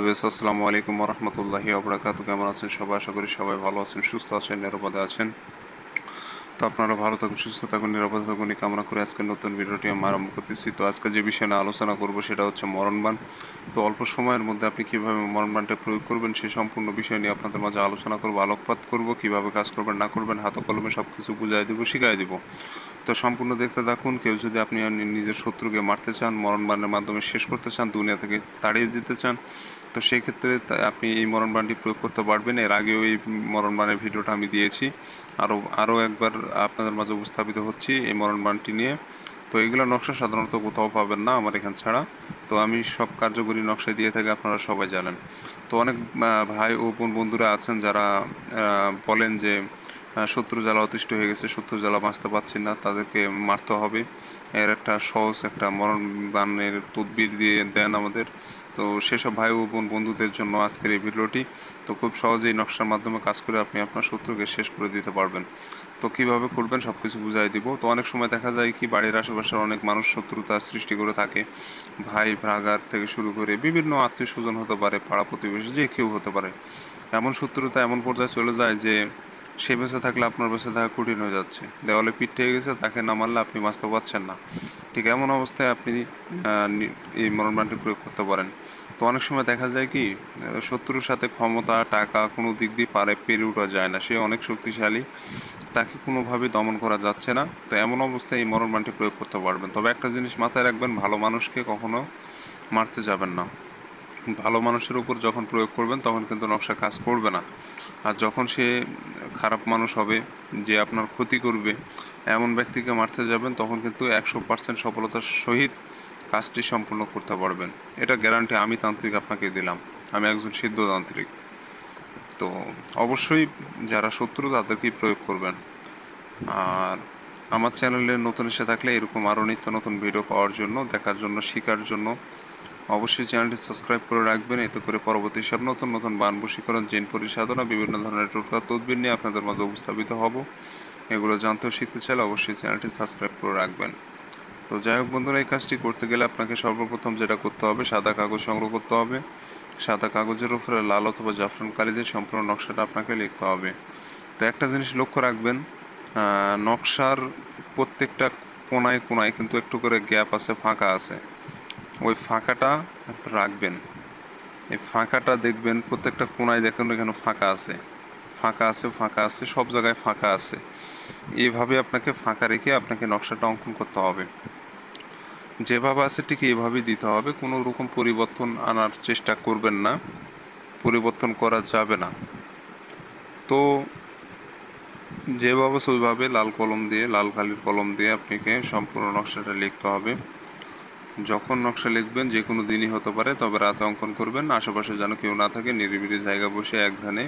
আসসালামু আলাইকুম রহমতুল্লাহি ওবরাকাতু। কেমন আছেন সবাই? আশা করি সবাই ভালো আছেন, সুস্থ আছেন, নিরাপদে আছেন। তো আপনারা ভালো থাকুন, সুস্থ থাকুন, নিরাপদে থাকুন এই কামনা করে আজকের নতুন ভিডিওটি আমি আরম্ভ করতেছি। তো আজকে যে বিষয় নিয়ে আলোচনা করব সেটা হচ্ছে মরণবাণ। তো অল্প সময়ের মধ্যে আপনি কীভাবে মরণবাণটা প্রয়োগ করবেন সেই সম্পূর্ণ বিষয় নিয়ে আপনাদের মাঝে আলোচনা করব, আলোকপাত করব, কীভাবে কাজ করবেন না করবেন, হাতে কলমে সব কিছু বুঝাই দেবো, শিখাই দেবো। তো সম্পূর্ণ দেখতে থাকুন। কেউ যদি আপনি নিজের শত্রুকে মারতে চান, মরণবাণের মাধ্যমে শেষ করতে চান, দুনিয়া থেকে তাড়িয়ে দিতে চান, তো সেই ক্ষেত্রে আপনি এই মরণবাণটি প্রয়োগ করতে পারবেন। এর আগেও এই মরণবাণের ভিডিওটা আমি দিয়েছি, আরও একবার আপনাদের মাঝে উপস্থাপিত হচ্ছি এই মরণবাণটি নিয়ে। তো এগুলো নকশা সাধারণত কোথাও পাবেন না আমার এখান ছাড়া। তো আমি সব কার্যকরী নকশা দিয়ে থাকি, আপনারা সবাই জানেন। তো অনেক ভাই ও বন্ধুরা আছেন যারা বলেন যে শত্রু জ্বালা অতিষ্ঠ হয়ে গেছে, শত্রু জ্বালা বাঁচতে পারছি না, তাদেরকে মারতে হবে। এর একটা সহজ একটা মরণবাণের তদবির দিয়ে দেন আমাদের। তো সেসব ভাই ও বন্ধুদের জন্য আজকের এই ভিডিওটি। তো খুব সহজেই নকশার মাধ্যমে কাজ করে আপনি আপনার শত্রুকে শেষ করে দিতে পারবেন। তো কীভাবে করবেন সব কিছু বুঝাই দিব। তো অনেক সময় দেখা যায় কি, বাড়ির আশেপাশের অনেক মানুষ শত্রুতা সৃষ্টি করে থাকে। ভাই ভ্রাগার থেকে শুরু করে বিভিন্ন আত্মীয় স্বজন হতে পারে, পাড়া প্রতিবেশী যে কেউ হতে পারে। এমন শত্রুতা এমন পর্যায়ে চলে যায় যে সে বেঁচে থাকলে আপনার বেঁচে থাকা কঠিন হয়ে যাচ্ছে। দেওয়ালে পিঠ থেকে গেছে, তাকে না মারলে আপনি বাঁচতে পারছেন না। ঠিক এমন অবস্থায় আপনি এই মরণবাণটি প্রয়োগ করতে পারেন। তো অনেক সময় দেখা যায় কি, শত্রুর সাথে ক্ষমতা টাকা কোনো দিক দিয়ে পেরে ওঠা যায় না, সে অনেক শক্তিশালী, তাকে কোনোভাবে দমন করা যাচ্ছে না। তো এমন অবস্থায় এই মরণবাণটি প্রয়োগ করতে পারবেন। তবে একটা জিনিস মাথায় রাখবেন, ভালো মানুষকে কখনো মারতে যাবেন না। ভালো মানুষের উপর যখন প্রয়োগ করবেন তখন কিন্তু নকশা কাজ করবে না। আর যখন সে খারাপ মানুষ হবে, যে আপনার ক্ষতি করবে, এমন ব্যক্তিকে মারতে যাবেন, তখন কিন্তু 100% সফলতার সহিত কাজটি সম্পূর্ণ করতে পারবেন। এটা গ্যারান্টি আমি তান্ত্রিক আপনাকে দিলাম, আমি একজন সিদ্ধ তান্ত্রিক। তো অবশ্যই যারা শত্রু তাদেরকেই প্রয়োগ করবেন। আর আমার চ্যানেলে নতুন এসে থাকলে এরকম আরও নিত্য নতুন ভিডিও পাওয়ার জন্য, দেখার জন্য, শেখার জন্য অবশ্যই চ্যানেলটি সাবস্ক্রাইব করে রাখবেন। এতে করে পরবর্তী সব নতুন নতুন বান বশীকরণ, জিন পরিসাধনা, বিভিন্ন ধরনের টোটকা তদবির নিয়ে আপনাদের মাঝে উপস্থাপিত হব। এগুলো জানতেও শিখতে চাইলে অবশ্যই চ্যানেলটি সাবস্ক্রাইব করে রাখবেন। তো যাই হোক বন্ধুরা, এই কাজটি করতে গেলে আপনাকে সর্বপ্রথম যেটা করতে হবে, সাদা কাগজ সংগ্রহ করতে হবে। সাদা কাগজের উপরে লাল অথবা জাফরান কালি দিয়ে সম্পূর্ণ নকশাটা আপনাকে লিখতে হবে। তো একটা জিনিস লক্ষ্য রাখবেন, নকশার প্রত্যেকটা কোনায় কোনায় কিন্তু একটু করে গ্যাপ আছে, ফাঁকা আছে। ওই ফাঁকাটা রাখবেন। এই ফাঁকাটা দেখবেন প্রত্যেকটা কোনায়, দেখুন এখানে ফাঁকা আছে, ফাঁকা আছে, ফাঁকা আছে, সব জায়গায় ফাঁকা আছে। এইভাবে আপনাকে ফাঁকা রেখে আপনাকে নকশাটা অঙ্কন করতে হবে। যেভাবে আছে ঠিক এইভাবেই দিতে হবে, কোনো রকম পরিবর্তন আনার চেষ্টা করবেন না, পরিবর্তন করা যাবে না। তো যেভাবে আছে ওইভাবে লাল কলম দিয়ে, লাল কালির কলম দিয়ে আপনাকে সম্পূর্ণ নকশাটা লিখতে হবে। যখন নকশা লিখবেন, যে কোনো দিনই হতে পারে, তবে রাতে অঙ্কন করবেন, আশেপাশে যেন কেউ না থাকে, নিরিবিলি জায়গা বসে এক ধ্যানে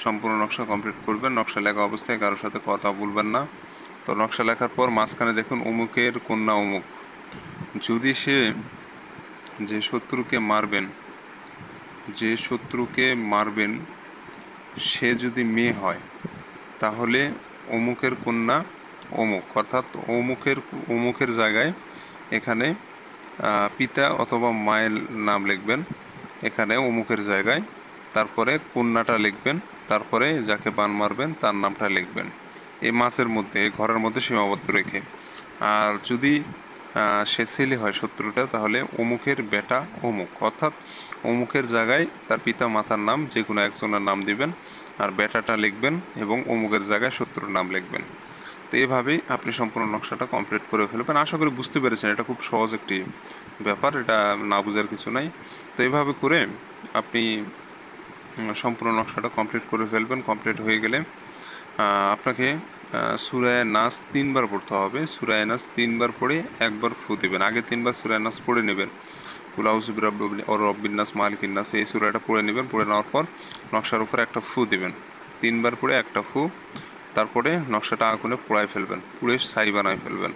সম্পূর্ণ নকশা কমপ্লিট করবেন। নকশা লেখা অবস্থায় কারোর সাথে কথা বলবেন না। তো নকশা লেখার পর মাঝখানে দেখুন অমুকের কন্যা অমুক। যদি সে যে শত্রুকে মারবেন, যে শত্রুকে মারবেন সে যদি মেয়ে হয়, তাহলে অমুকের কন্যা অমুক, অর্থাৎ অমুকের জায়গায় এখানে পিতা অথবা মায়ের নাম লিখবেন, এখানে অমুকের জায়গায়, তারপরে কন্যাটা লিখবেন, তারপরে যাকে বান মারবেন তার নামটা লিখবেন। এই মাসের মধ্যে, এই ঘরের মধ্যে সীমাবদ্ধ রেখে। আর যদি সে ছেলে হয় শত্রুটা, তাহলে অমুকের বেটা অমুক, অর্থাৎ অমুকের জায়গায় তার পিতা মাতার নাম যে কোনো একজনের নাম দিবেন, আর বেটাটা লিখবেন এবং অমুকের জায়গায় শত্রুর নাম লিখবেন। তো এভাবেই আপনি সম্পূর্ণ নকশাটা কমপ্লিট করে ফেলবেন। আশা করি বুঝতে পেরেছেন, এটা খুব সহজ একটি ব্যাপার, এটা না বোঝার কিছু নাই। তো এইভাবে করে আপনি সম্পূর্ণ নকশাটা কমপ্লিট করে ফেলবেন। কমপ্লিট হয়ে গেলে আপনাকে সূরায়ে নাস 3বার পড়তে হবে। সূরায়ে নাস 3বার পড়ে একবার ফু দেবেন। আগে 3বার সূরায়ে নাস পড়ে নেবেন। কুল আউযু বিরাব্বিন নাস মালিকিন নাস, এই সূরাটা পড়ে নেবেন। পড়ে নেওয়ার পর নকশার উপরে একটা ফু দেবেন। 3বার পড়ে একটা ফু, তারপরে নকশাটা আগুনে পোড়ায় ফেলবেন, পুড়ে ছাই বানায় ফেলবেন।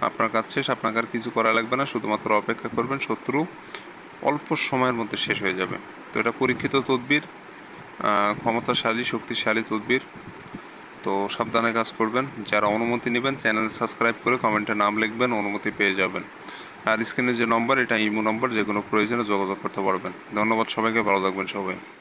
আপনার কাজ শেষ, আপনাকে আর কিছু করা লাগবে না, শুধুমাত্র অপেক্ষা করবেন, শত্রু অল্প সময়ের মধ্যে শেষ হয়ে যাবে। তো এটা পরীক্ষিত তদবির, ক্ষমতাশালী শক্তিশালী তদবির। তো সাবধানে কাজ করবেন। যারা অনুমতি নেবেন চ্যানেল সাবস্ক্রাইব করে কমেন্টে নাম লিখবেন, অনুমতি পেয়ে যাবেন। আর স্ক্রিনে যে নম্বর, এটা ইমো নম্বর, যে কোনো প্রয়োজনে যোগাযোগ করতে পারবেন। ধন্যবাদ সবাইকে, ভালো থাকবেন সবাই।